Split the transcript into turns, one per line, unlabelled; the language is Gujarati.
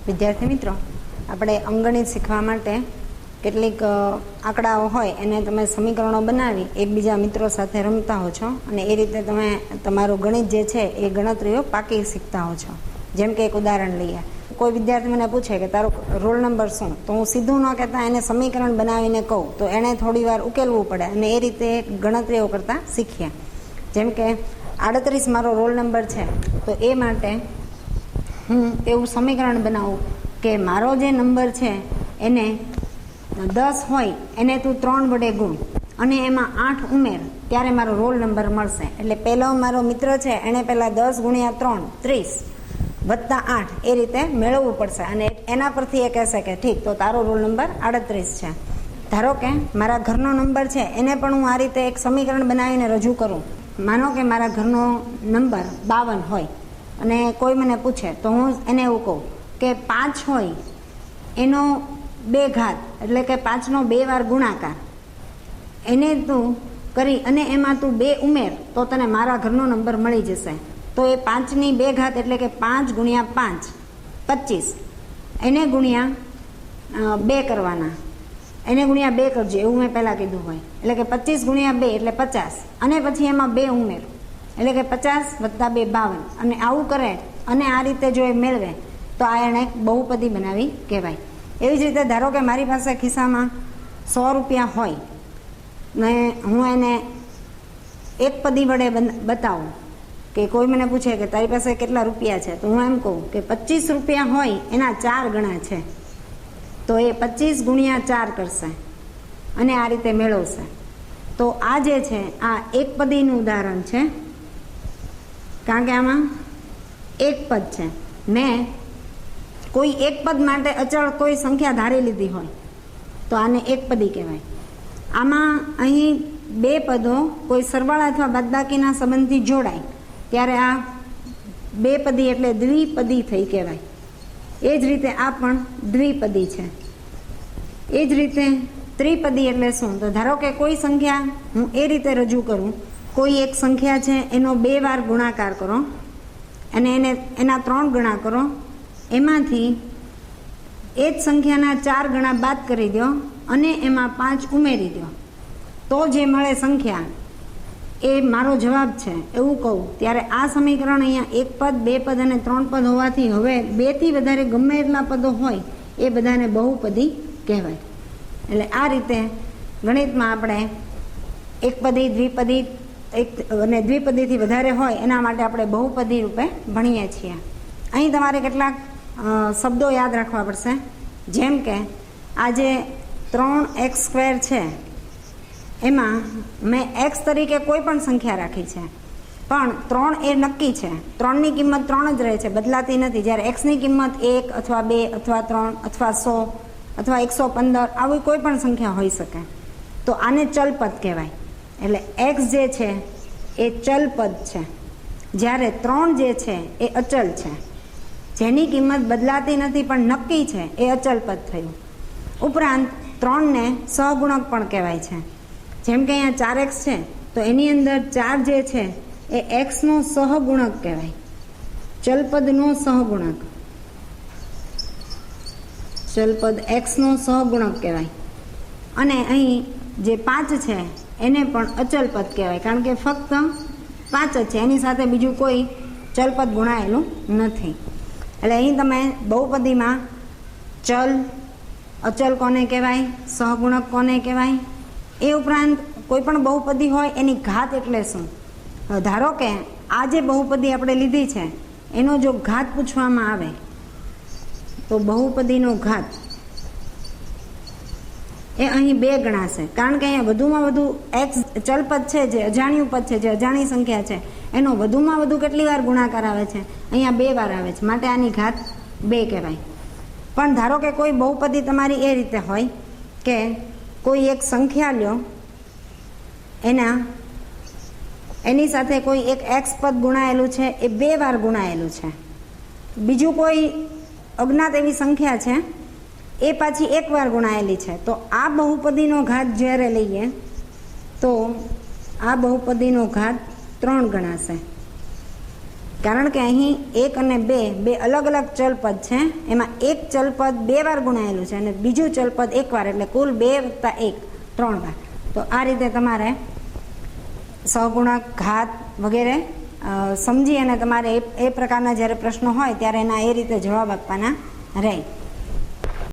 વિદ્યાર્થી મિત્રો, આપણે અંકગણિત શીખવા માટે કેટલીક આંકડાઓ હોય એને તમે સમીકરણો બનાવી એકબીજા મિત્રો સાથે રમતા હો છો અને એ રીતે તમે તમારું ગણિત જે છે એ ગણતરીઓ પાકી શીખતા હો છો. જેમ કે એક ઉદાહરણ લઈએ, કોઈ વિદ્યાર્થી મને પૂછે કે તારો રોલ નંબર શું, તો હું સીધું ન કહેતા એને સમીકરણ બનાવીને કહું તો એણે થોડી વાર ઉકેલવું પડે અને એ રીતે ગણતરીઓ કરતાં શીખ્યા. જેમ કે 38 મારો રોલ નંબર છે, તો એ માટે હું એવું સમીકરણ બનાવું કે મારો જે નંબર છે એને 10 હોય એને તું 3 વડે ગુણ અને એમાં 8 ઉમેર, ત્યારે મારો રોલ નંબર મળશે. એટલે પહેલો મારો મિત્ર છે એણે પહેલાં 10 ગુણ્યા 3 30 વત્તા 8 એ રીતે મેળવવું પડશે અને એના પરથી એ કહેશે કે ઠીક, તો તારો રોલ નંબર 38 છે. ધારો કે મારા ઘરનો નંબર છે એને પણ હું આ રીતે એક સમીકરણ બનાવીને રજૂ કરું. માનો કે મારા ઘરનો નંબર 52 હોય અને કોઈ મને પૂછે તો હું એને એવું કહું કે 5 હોય એનો 2 ઘાત, એટલે કે 5નો 2 વાર ગુણાકાર, એને તું કરી અને એમાં તું 2 ઉમેર તો તને મારા ઘરનો નંબર મળી જશે. તો એ 5ની 2 ઘાત એટલે કે 5 ગુણ્યા 5 25, એને ગુણ્યા 2 કરવાના, એને ગુણ્યા 2 કરજો એવું મેં પહેલાં કીધું હોય. એટલે કે 25 ગુણ્યા 2 એટલે 50 અને પછી એમાં 2 ઉમેર એટલે કે 50 વત્તા 2 52, અને આવું કરે અને આ રીતે જો એ મેળવે તો આ એણે બહુપદી બનાવી કહેવાય. એવી જ રીતે ધારો કે મારી પાસે ખિસ્સામાં 100 રૂપિયા હોય ને હું એને એક પદી વડે બતાવું કે કોઈ મને પૂછે કે તારી પાસે કેટલા રૂપિયા છે, તો હું એમ કહું કે 25 રૂપિયા હોય એના 4 ગણા છે, તો એ 25 ગુણ્યા 4 કરશે અને આ રીતે મેળવશે. તો આ જે છે આ એક પદીનું ઉદાહરણ છે, કારણ કે આમાં એક પદ છે. મેં કોઈ એક પદ માટે અચળ કોઈ સંખ્યા ધારી લીધી હોય તો આને એક પદી કહેવાય. આમાં અહીં 2 પદો કોઈ સરવાળા અથવા બાદબાકીના સંબંધથી જોડાય ત્યારે આ 2 પદી એટલે દ્વિપદી થઈ કહેવાય. એ જ રીતે આ પણ દ્વિપદી છે. એ જ રીતે ત્રિપદી એટલે શું, તો ધારો કે કોઈ સંખ્યા હું એ રીતે રજૂ કરું, કોઈ એક સંખ્યા છે એનો 2 વાર ગુણાકાર કરો અને એના 3 ગણા કરો, એમાંથી એ જ સંખ્યાના 4 ગણા બાદ કરી દો અને એમાં 5 ઉમેરી દો તો જે મળે સંખ્યા એ મારો જવાબ છે એવું કહું, ત્યારે આ સમીકરણ અહીંયા 1 પદ 2 પદ અને 3 પદ હોવાથી હવે 2 થી વધારે ગમે એટલા પદો હોય એ બધાને બહુપદી કહેવાય. એટલે આ રીતે ગણિતમાં આપણે એકપદી દ્વિપદી અને દ્વિપદીથી વધારે હોય એના માટે આપણે બહુપદી રૂપે ભણીએ છીએ. અહીં તમારે કેટલાક શબ્દો યાદ રાખવા પડશે. જેમ કે આ જે 3x² છે એમાં મેં x તરીકે કોઈ પણ સંખ્યા રાખી છે, પણ 3 એ નક્કી છે, 3ની કિંમત 3 જ રહે છે, બદલાતી નથી. જ્યારે xની કિંમત 1 અથવા 2 અથવા 3 અથવા 100 અથવા 115 આવી કોઈ પણ સંખ્યા હોઈ શકે, તો આને ચલપદ કહેવાય. એટલે x જે છે એ ચલપદ છે, જ્યારે 3 જે છે એ અચલ છે, જેની કિંમત બદલાતી નથી પણ નક્કી છે એ અચલપદ થયું. ઉપરાંત 3ને સહગુણક પણ કહેવાય છે. જેમ કે અહીંયા 4x છે તો એની અંદર 4 જે છે એ xનો સહગુણક કહેવાય, ચલપદનો સહગુણક, ચલપદ xનો સહગુણક કહેવાય. અને અહીં જે 5 છે એને પણ અચલપદ કહેવાય, કારણ કે ફક્ત 5 જ છે, એની સાથે બીજું કોઈ ચલપદ ગુણાયેલું નથી. એટલે અહીં તમે બહુપદીમાં ચલ અચલ કોને કહેવાય, સહગુણક કોને કહેવાય, એ ઉપરાંત કોઈ પણ બહુપદી હોય એની ઘાત એટલે શું. ધારો કે આ જે બહુપદી આપણે લીધી છે એનો જો ઘાત પૂછવામાં આવે તો બહુપદીનો ઘાત એ અહીં 2 ગણાશે, કારણ કે અહીંયા વધુમાં વધુ x ચલપદ છે, જે અજાણ્યું પદ છે, જે અજાણી સંખ્યા છે, એનો વધુમાં વધુ કેટલી વાર ગુણાકાર આવે છે, અહીંયા 2 વાર આવે છે, માટે આની ઘાત 2 કહેવાય. પણ ધારો કે કોઈ બહુપદી તમારી એ રીતે હોય કે કોઈ એક સંખ્યા લ્યો, એની સાથે કોઈ એક x પદ ગુણાયેલું છે એ 2 વાર ગુણાયેલું છે, બીજું કોઈ અજ્ઞાત એવી સંખ્યા છે એ પાછી 1 વાર ગુણાયેલી છે, તો આ બહુપદીનો ઘાત જ્યારે લઈએ તો આ બહુપદીનો ઘાત 3 ગણાશે. કારણ કે અહીં 1 અને 2 બે અલગ અલગ ચલપદ છે. એમાં એક ચલપદ 2 વાર ગુણાયેલું છે અને બીજું ચલપદ 1 વાર, એટલે કુલ 2 + 1 3 વાર. તો આ રીતે તમારે સહગુણક, ઘાત વગેરે સમજી અને તમારે એ પ્રકારના જ્યારે પ્રશ્નો હોય ત્યારે એના એ રીતે જવાબ આપવાના રહે.